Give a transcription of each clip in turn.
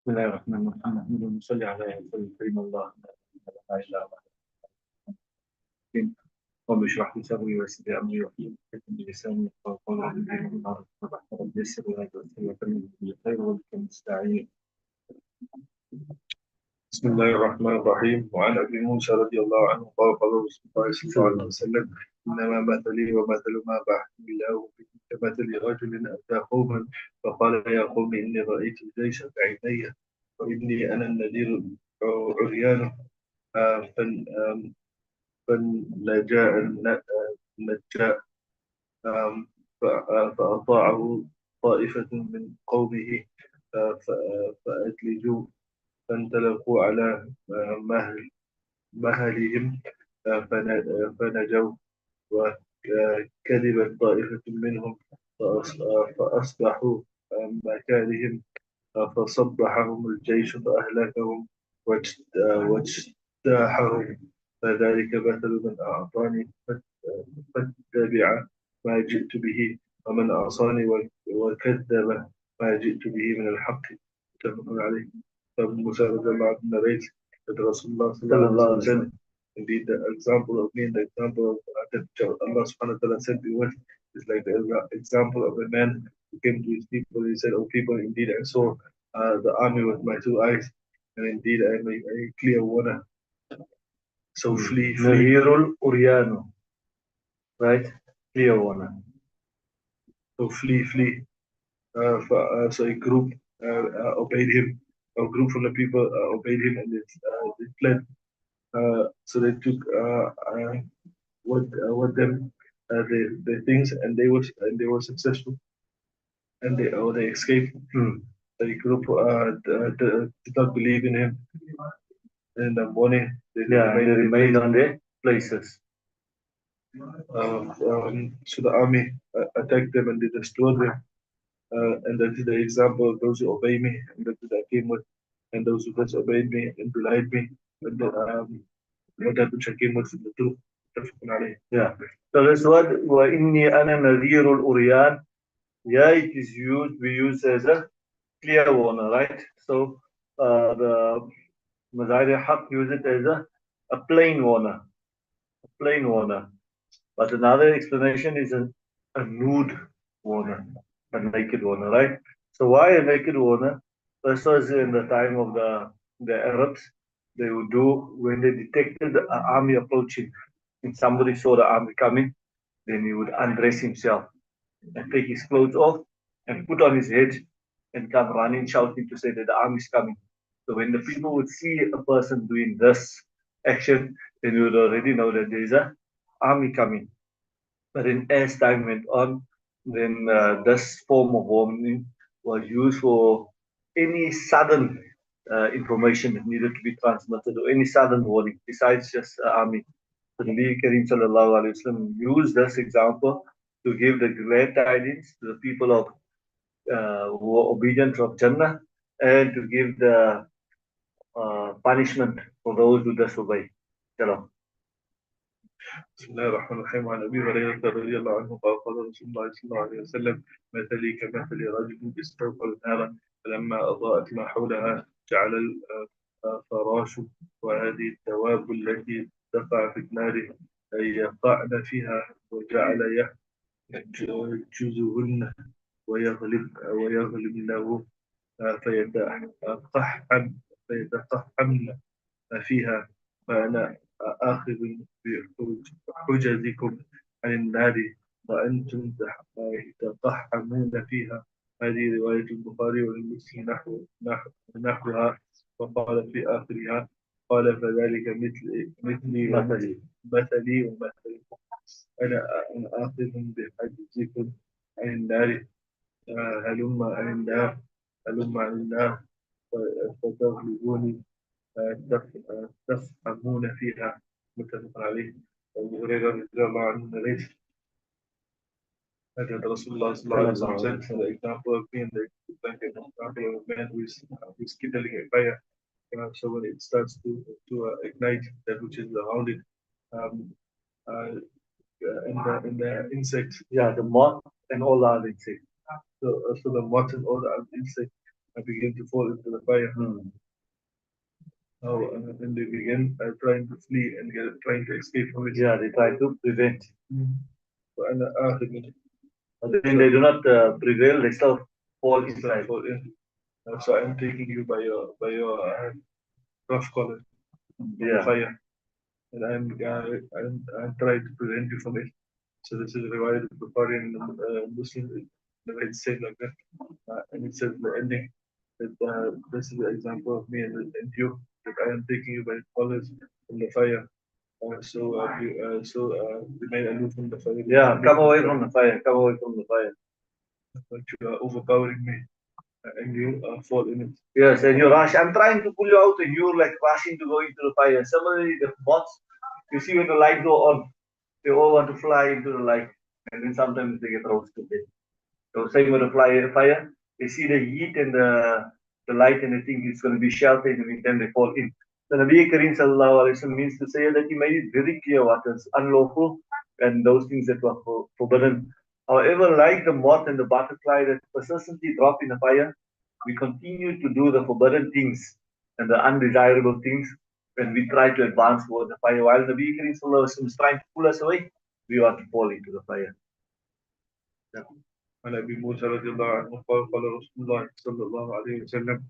بسم الله الرحمن الرحيم نحمده ونصلي على رسول الكريم الله لا اله الا الله رب اشرح لي صدري ويسر لي امري واحلل عقدة من لساني يفقهوا قولي رب النار رب يسر ولا تعسر وكرم بالخير وبك نستعين. بسم الله الرحمن الرحيم. وعن ابي موسى رضي الله عنه قال قال رسول الله صلى الله عليه وسلم انما مثلي ومثل ما بعثني الله به كمثل رجل اتى قوما فقال يا قوم اني رايت الجيش بعيني واني انا النذير عريان فنجا النجاء فأطاعه طائفة من قومه فأدلجوا فانطلقوا على مهلهم فنجوا وكذبت طائفة منهم فأصبحوا مكانهم فصبحهم الجيش فأهلكهم واجتاحهم فذلك مثل من أعطاني فاتبع ما جئت به ومن عصاني وكذب ما جئت به من الحق متفق عليه. فموسى رضي الله عنه narrates that Rasulullah sallallahu alaihi wasallam said, indeed the example of me and the example of that Allah subhanahu wa ta'ala said is like the example of a man who came to his people. He said, "Oh people, indeed I saw the army with my two eyes, and indeed I am a clear warner. So flee, flee." Nazeerul Uryanu, right? Clear warner. So flee, flee. So a group obeyed him. A group from the people obeyed him, and they fled. So they took what them the things, and they were successful, and they escaped. The group did not believe in him. In the morning, they remained on their places. So the army attacked them and they destroyed them. And that is the example of those who obey me, and that is I came with, and those who disobeyed me and belied me, and that which I came with from the truth. Yeah. So this word, وَإِنِّي أَنَا نَذِيرُ الْأُرْيَانِ. Yeah, it is used, we use as a clear warner, right? So the Mazahir Haq use it as a plain warner. A plain warner. But another explanation is a nude warner, a naked warner, right? So why a naked warner? This was in the time of the Arabs. They would do when they detected an army approaching, and somebody saw the army coming, then he would undress himself and take his clothes off and put on his head and come running, shouting to say that the army is coming. So when the people would see a person doing this action, then you would already know that there is an army coming. But then as time went on, then this form of warning was used for any sudden information that needed to be transmitted or any sudden warning besides just army. So the Nabi Kareem sallallahu alayhi wa sallam used this example to give the glad tidings to the people of who are obedient of Jannah, and to give the punishment for those who disobey. Shalom. بسم الله الرحمن الرحيم. وعن ابي هريره رضي الله عنه قال قال رسول الله صلى الله عليه وسلم مثلي كمثل رجل استوقد نارا فلما اضاءت ما حولها جعل الفراش وهذه الدواب التي تقع في النار يقعن فيها وجعل يحجزهن ويغلب له فيتقحمن فيها فأنا آخذ بحجزكم عن النار وأنتم تقحمون فيها. هذه رواية البخاري والمسلم نحوها. وقال في آخرها قال فذلك مثلي ومثلكم أنا آخذ بحجزكم عن النار هلم عن النار فتغلبوني تفهمون فيها. متفق عليه. أبو هريرة رضي الله عنه narrates that Rasulullah sallallahu alaihi wasallam said, the example of being like an example of a man who is kindling a fire. So when it starts to ignite that which is around it, in the insects, yeah, the moth and all the other insects. So the moth and all the other insects, I began to fall into the fire. Now, and they begin trying to flee and trying to escape from it. Yeah, they try to prevent. وأنا آخذ منه. But then they do not prevail, they still fall inside. Fall in. So I'm taking you by your rough collar from the fire, and I'm trying to prevent you from it. So this is riwayat of Bukhari and Muslim. It said like that, and it says the ending that this is the example of me and you, that I am taking you by the collars from the fire. Remain aloof from the fire. Yeah, come away from the fire. Come away from the fire. But you are overpowering me, and you fall in it. Yes, and you rush. I'm trying to pull you out, and you're like rushing to go into the fire. Similarly, the moths, you see when the light go on, they all want to fly into the light, and then sometimes they get roasted. So same with the fire. They see the heat and the light, and they think it's going to be sheltered, and then they fall in. The Nabi Kareem Sallallahu Alaihi Wasallam means to say that he made it very clear what is unlawful and those things that were forbidden. However, like the moth and the butterfly that persistently drop in the fire, we continue to do the forbidden things and the undesirable things when we try to advance towards the fire. While Nabi Kareem Sallallahu Alaihi Wasallam is trying to pull us away, we are to fall into the fire. Yeah. عن أبي موسى رضي الله عنه قال قال رسول الله صلى الله عليه وسلم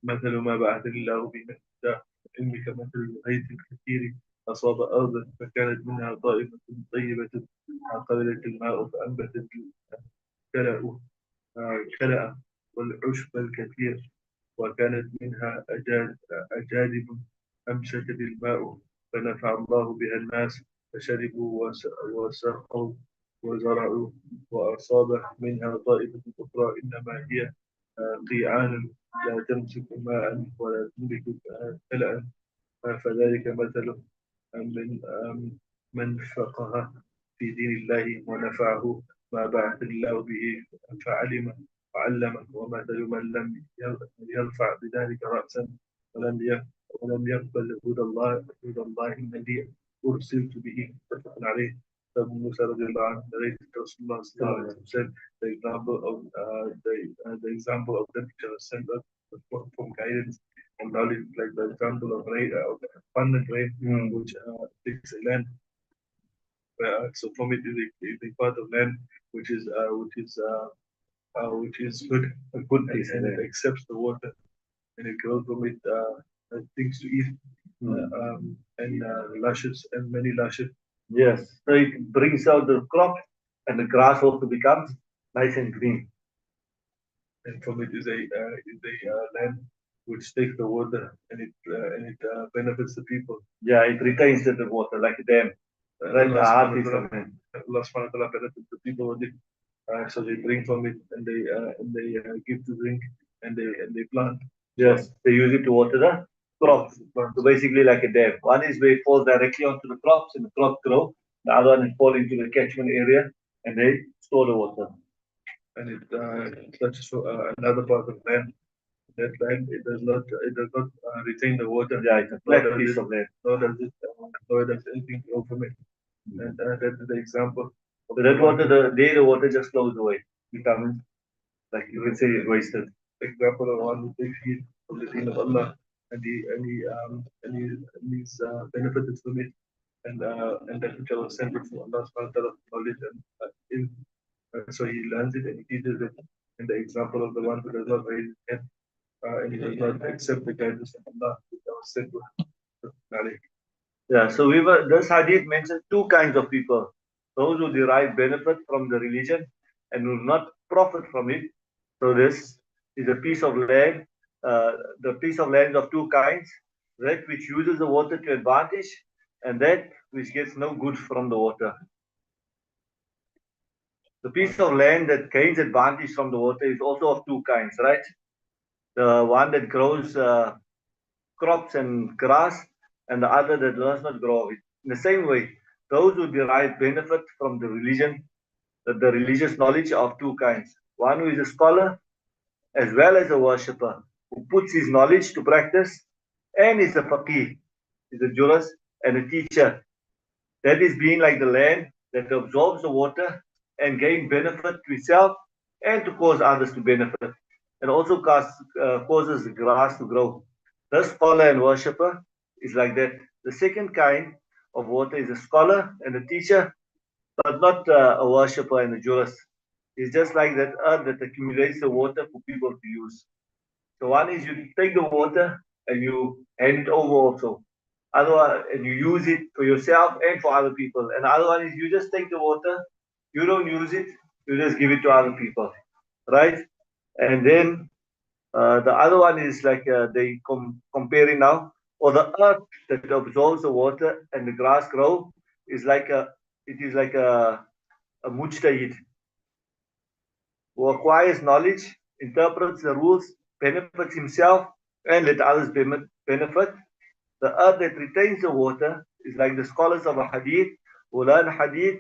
مثل ما بعثني الله به من هدى علمك مثل الغيث الكثير أصاب أرضا فكانت منها طائفة طيبة قبلت الماء فأنبتت كلأ والعشب الكثير وكانت منها أجادب أمسكت الماء فنفع الله بها الناس فشربوا وسقوا وزرعوا وأصاب منها طائفة أخرى إنما هي قيعان لا تمسك ماء ولا تنبت كلأ فذلك مثل من فقه في دين الله ونفعه ما بعث الله به فعلم وعلم ومثل من لم يرفع بذلك رأسا ولم يقبل هدى الله الذي أرسلت به متفق عليه. Abu Musa radiallahu anhu narrated Rasulullah sallallahu alaihi wasallam said the example of them which are sent us from guidance and knowledge, like the example of rain, of abundant rain, which takes a land. So from it is a part of land which is good, a good place, and it accepts the water, and it grows from it things to eat, and luscious and many luscious. Yes, so it brings out the crop, and the grass also becomes nice and green. And from it is a land which takes the water, and it benefits the people. Yeah, it retains the water like a dam. Right, Allah subhanahu wa ta'ala benefits the people with it. So they drink from it, and they give to drink, and they plant. Yes, they use it to water the crops. So basically like a dam. One is where it falls directly onto the crops, and the crops grow. The other one is fall into the catchment area, and they store the water. And it touches another part of land. That land, it does not retain the water. Yeah, it's a flat piece of land. Nor does anything flow from it. And that is the example. So that water, the water just flows away. Becomes, like you can say, wasted. Example of one who takes heed from the deen of Allah, and he's benefited from it, and that which Allah sent from Allah subhanahu wa ta'ala knowledge and so he learns it and he teaches it. And the example of the one who does not raise his head and he does not accept the guidance of Allah, which I was sent to. Yeah, so this hadith mentions two kinds of people: those who derive benefit from the religion and will not profit from it. So this is a piece of land. The piece of land of two kinds: that which uses the water to advantage, and that which gets no good from the water. The piece of land that gains advantage from the water is also of two kinds, right? The one that grows crops and grass, and the other that does not grow it. In the same way, those who derive benefit from the religion, the religious knowledge are of two kinds. One who is a scholar as well as a worshipper, who puts his knowledge to practice, and is a faqih, is a jurist and a teacher. That is being like the land that absorbs the water and gain benefit to itself and to cause others to benefit. It also causes the grass to grow. The scholar and worshipper is like that. The second kind of water is a scholar and a teacher, but not a worshipper and a jurist. It's just like that earth that accumulates the water for people to use. So one is you take the water and you hand it over also. Other one, and you use it for yourself and for other people. And the other one is you just take the water, you don't use it, you just give it to other people, right? And then the other one is like comparing now, or the earth that absorbs the water and the grass grow is like it is like a mujtahid who acquires knowledge, interprets the rules, benefits himself, and let others benefit. The earth that retains the water is like the scholars of a hadith who learn hadith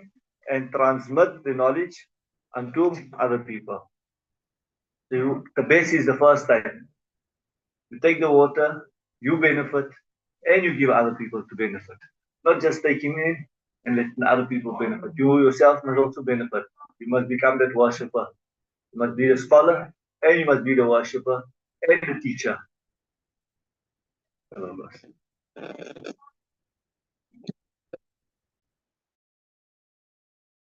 and transmit the knowledge unto other people. So the best is the first time. You take the water, you benefit, and you give other people to benefit. Not just taking in and letting other people benefit. You yourself must also benefit. You must become that worshipper. You must be the scholar, and you must be the worshipper and the teacher.